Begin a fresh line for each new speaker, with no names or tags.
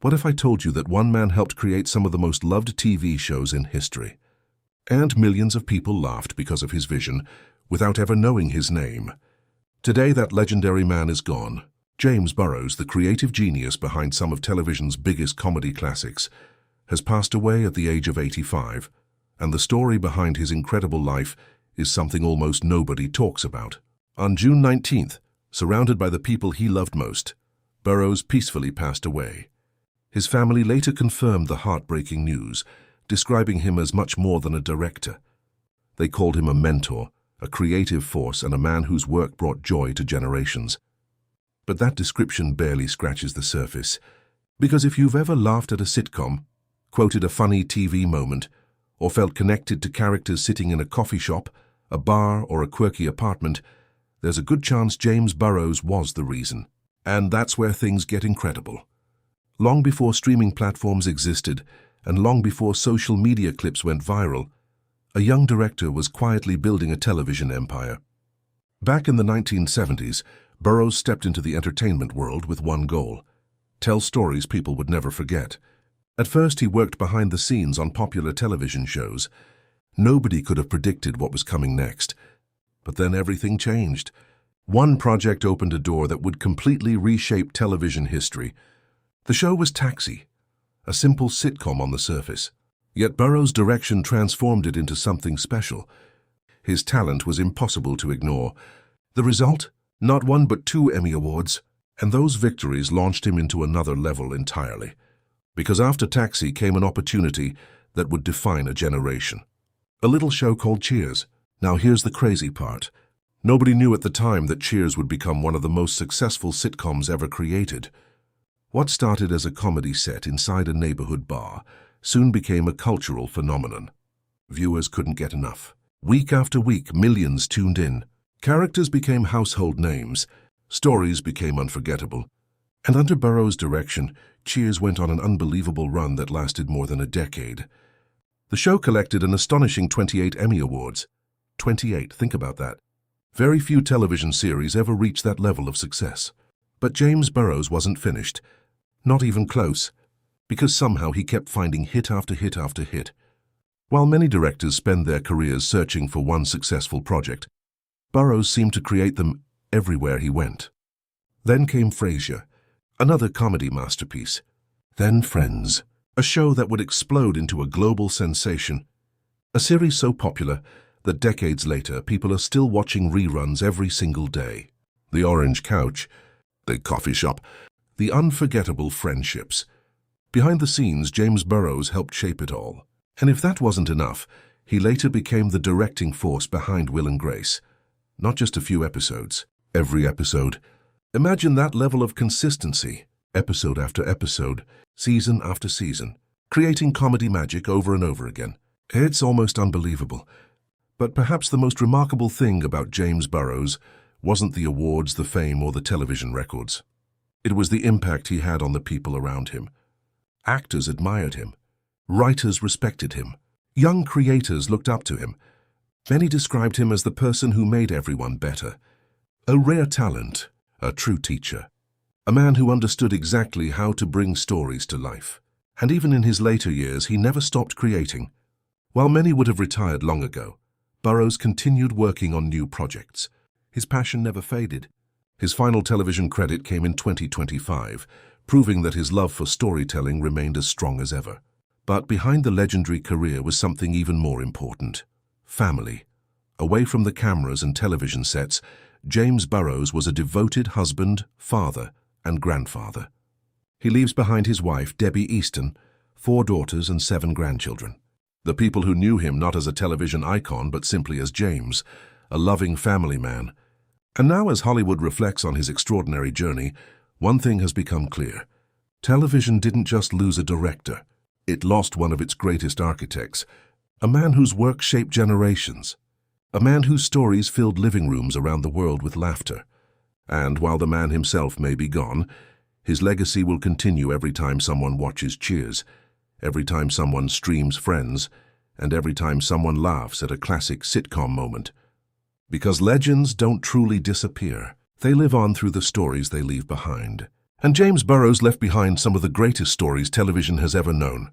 What if I told you that one man helped create some of the most loved TV shows in history? And millions of people laughed because of his vision, without ever knowing his name. Today, that legendary man is gone. James Burrows, the creative genius behind some of television's biggest comedy classics, has passed away at the age of 85, and the story behind his incredible life is something almost nobody talks about. On June 19th, surrounded by the people he loved most, Burrows peacefully passed away. His family later confirmed the heartbreaking news, describing him as much more than a director. They called him a mentor, a creative force, and a man whose work brought joy to generations. But that description barely scratches the surface, because if you've ever laughed at a sitcom, quoted a funny TV moment, or felt connected to characters sitting in a coffee shop, a bar, or a quirky apartment, there's a good chance James Burrows was the reason. And that's where things get incredible. Long before streaming platforms existed, and long before social media clips went viral, a young director was quietly building a television empire. Back in the 1970s, Burrows stepped into the entertainment world with one goal: tell stories people would never forget. At first, he worked behind the scenes on popular television shows. Nobody could have predicted what was coming next. But then everything changed. One project opened a door that would completely reshape television history. The show was Taxi, a simple sitcom on the surface. Yet Burrows' direction transformed it into something special. His talent was impossible to ignore. The result? Not one but 2 Emmy Awards, and those victories launched him into another level entirely. Because after Taxi came an opportunity that would define a generation. A little show called Cheers. Now here's the crazy part. Nobody knew at the time that Cheers would become one of the most successful sitcoms ever created. What started as a comedy set inside a neighborhood bar soon became a cultural phenomenon. Viewers couldn't get enough. Week after week, millions tuned in. Characters became household names. Stories became unforgettable. And under Burrows' direction, Cheers went on an unbelievable run that lasted more than a decade. The show collected an astonishing 28 Emmy Awards. 28, think about that. Very few television series ever reached that level of success. But James Burrows wasn't finished. Not even close. Because somehow he kept finding hit after hit after hit. While many directors spend their careers searching for one successful project, Burrows seemed to create them everywhere he went. Then came Frasier, another comedy masterpiece. Then Friends, a show that would explode into a global sensation. A series so popular that decades later people are still watching reruns every single day. The Orange Couch, the coffee shop, the unforgettable friendships. Behind the scenes, James Burrows helped shape it all. And if that wasn't enough, he later became the directing force behind Will and Grace. Not just a few episodes, every episode. Imagine that level of consistency, episode after episode, season after season, creating comedy magic over and over again. It's almost unbelievable. But perhaps the most remarkable thing about James Burrows wasn't the awards, the fame, or the television records. It was the impact he had on the people around him. Actors admired him. Writers respected him. Young creators looked up to him. Many described him as the person who made everyone better. A rare talent, a true teacher. A man who understood exactly how to bring stories to life. And even in his later years, he never stopped creating. While many would have retired long ago, Burrows continued working on new projects. His passion never faded. His final television credit came in 2025, proving that his love for storytelling remained as strong as ever. But behind the legendary career was something even more important: family. Away from the cameras and television sets, James Burrows was a devoted husband, father, and grandfather. He leaves behind his wife, Debbie Easton, 4 daughters and 7 grandchildren. The people who knew him not as a television icon, but simply as James, a loving family man. And now, as Hollywood reflects on his extraordinary journey, one thing has become clear. Television didn't just lose a director. It lost one of its greatest architects, a man whose work shaped generations, a man whose stories filled living rooms around the world with laughter. And while the man himself may be gone, his legacy will continue every time someone watches Cheers, every time someone streams Friends, and every time someone laughs at a classic sitcom moment. Because legends don't truly disappear. They live on through the stories they leave behind. And James Burrows left behind some of the greatest stories television has ever known.